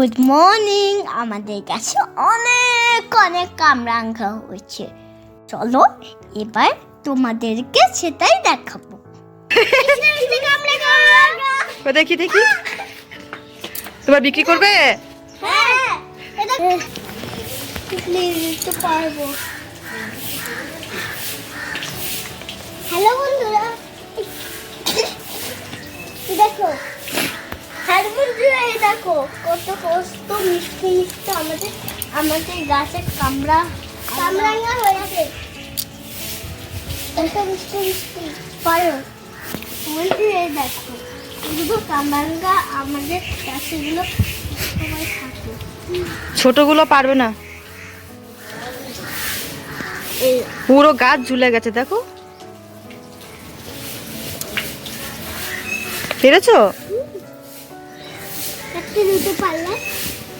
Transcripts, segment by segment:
Good morning. আমাদের কাছে অনেক অনেক কামরাঙ্গা হয়েছে, চলো এবার তোমাদেরকে সেটাই দেখাবো। দেখি দেখি, তোমার বিক্রি করবে? হ্যাঁ, তো পারবো। হ্যালো বন্ধুরা, দেখো। হ্যালো বন্ধুরা, এই দেখো কত কষ্ট মিষ্টি মিষ্টি আমাদের গাছের কামরাঙ্গা হয়েছে। এত মিষ্টি মিষ্টি পারো বন্ধুরা, এই দেখো এগুলো কামরাঙ্গা আমাদের গাছগুলো সবাই থাকে। ছোটগুলো পারবে না, পুরো গাছ ঝুলে গেছে। দেখো, পেরেছো?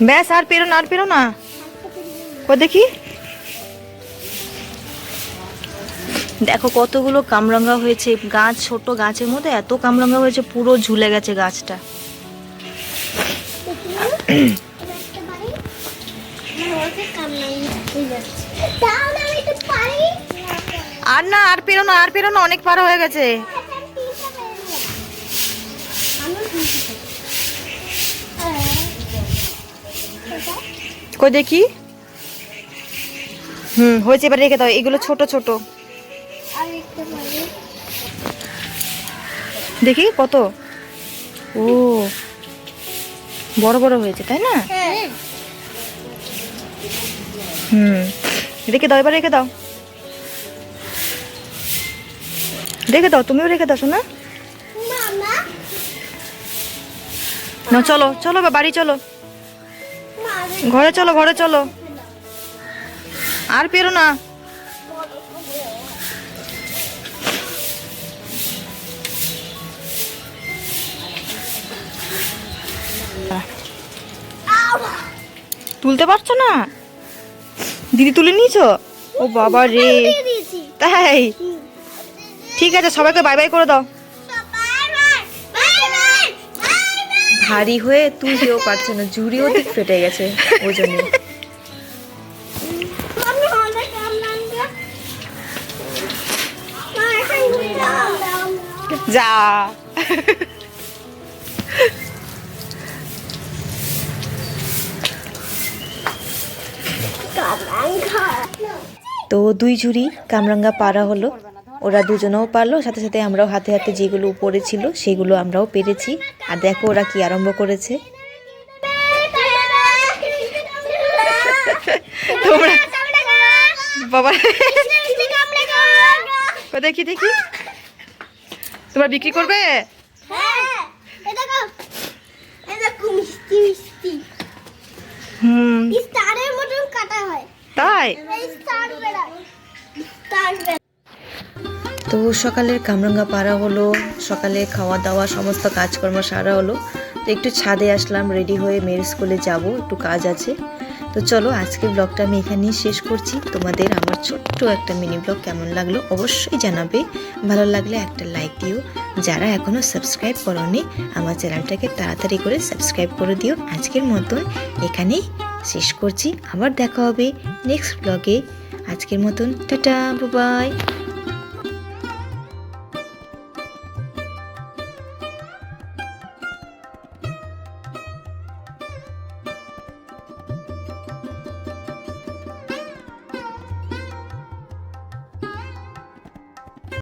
ব্যাস, আর পেরো না, আর পেরো না। ও দেখি, দেখো কতগুলো কামরাঙ্গা হয়েছে। গাছ, ছোট গাছের মধ্যে এত কামরাঙ্গা হয়েছে, পুরো ঝুলে গেছে গাছটা। আর না, আর পেরো না, আর পেরো না, অনেক পারা হয়ে গেছে। কই দেখি, হয়েছে, এবার রেখে দাও। এগুলো ছোট ছোট, দেখি কত। ও, বড় বড় হয়েছে, তাই না? রেখে দাও, এবার রেখে দাও, রেখে দাও, তুমিও রেখে দাও শোনা। না, চলো চলো, বাড়ি চলো, ঘরে চলো, ঘরে চলো, আর পেরো না। তুলতে পারছো না? দিদি তুলে নিয়েছো? ও বাবা রে, তাই? ঠিক আছে, সবাইকে বাই বাই করে দাও। ভারী হয়ে তুলতেও পারছে না, ঝুড়িও ঠিক ফেটে গেছে ওই জন্য। যা, তো 2 ঝুড়ি কামরাঙ্গা পারা হলো। ওরা দুজনেও পারলো, সাথে সাথে আমরাও হাতে হাতে যেগুলো উপরে ছিল সেগুলো আমরাও পেরেছি। আর দেখো ওরা কি আরম্ভ করেছে। তোমরা বাবা, দেখি দেখি, তোমরা বিক্রি করবে? তাই তো সকালের কামরাঙ্গা পাড়া হলো, সকালে খাওয়া দাওয়া সমস্ত কাজকর্ম সারা হলো। তো একটু ছাদে আসলাম, রেডি হয়ে মেয়ের স্কুলে যাব, একটু কাজ আছে। তো চলো আজকের ব্লগটা আমি এখানেই শেষ করছি। তোমাদের আমার ছোট্ট একটা মিনি ব্লগ কেমন লাগলো অবশ্যই জানাবে। ভালো লাগলে একটা লাইক দিও। যারা এখনও সাবস্ক্রাইব করোনি আমার চ্যানেলটাকে তাড়াতাড়ি করে সাবস্ক্রাইব করে দিও। আজকের মতন এখানেই শেষ করছি, আবার দেখা হবে নেক্সট ব্লগে। আজকের মতন টাটা, বাই বাই।